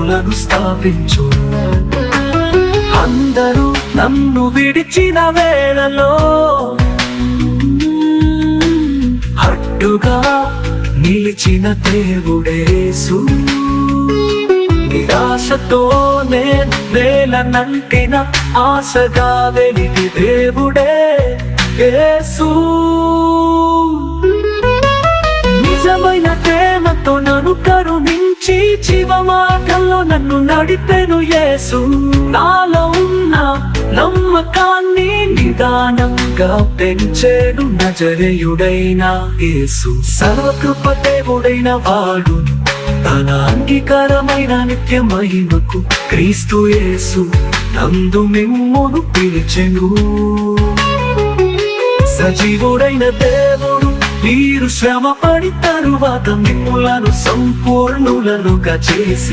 సంఘములను స్థాపించు. అందరూ నన్ను విడిచిన వేళలో హట్టుగా నిలిచిన దేవుడే యేసు. నిరాశతో నేలనంటిన ఆశగా వెలిగి దేవుడే యేసు. నిజమైన ప్రేమతో నన్ను కరుణించి జీవమార్గంలో నన్ను నడిపెను యేసు. నాలో ఉన్న నమ్మకాన్ని నిదానంగా పెంచేడు నజరేయుడైన యేసు. సర్వకృప దేవుడైన వాడు తన అంగీకారమైన నిత్య మహిమకు క్రీస్తు యేసు నందు మిమ్మును పిలిచెను. సజీవుడైన దేవుడు మీరు శ్రమపడి తరువాత మిమ్ములను సంపూర్ణులనుగా చేసి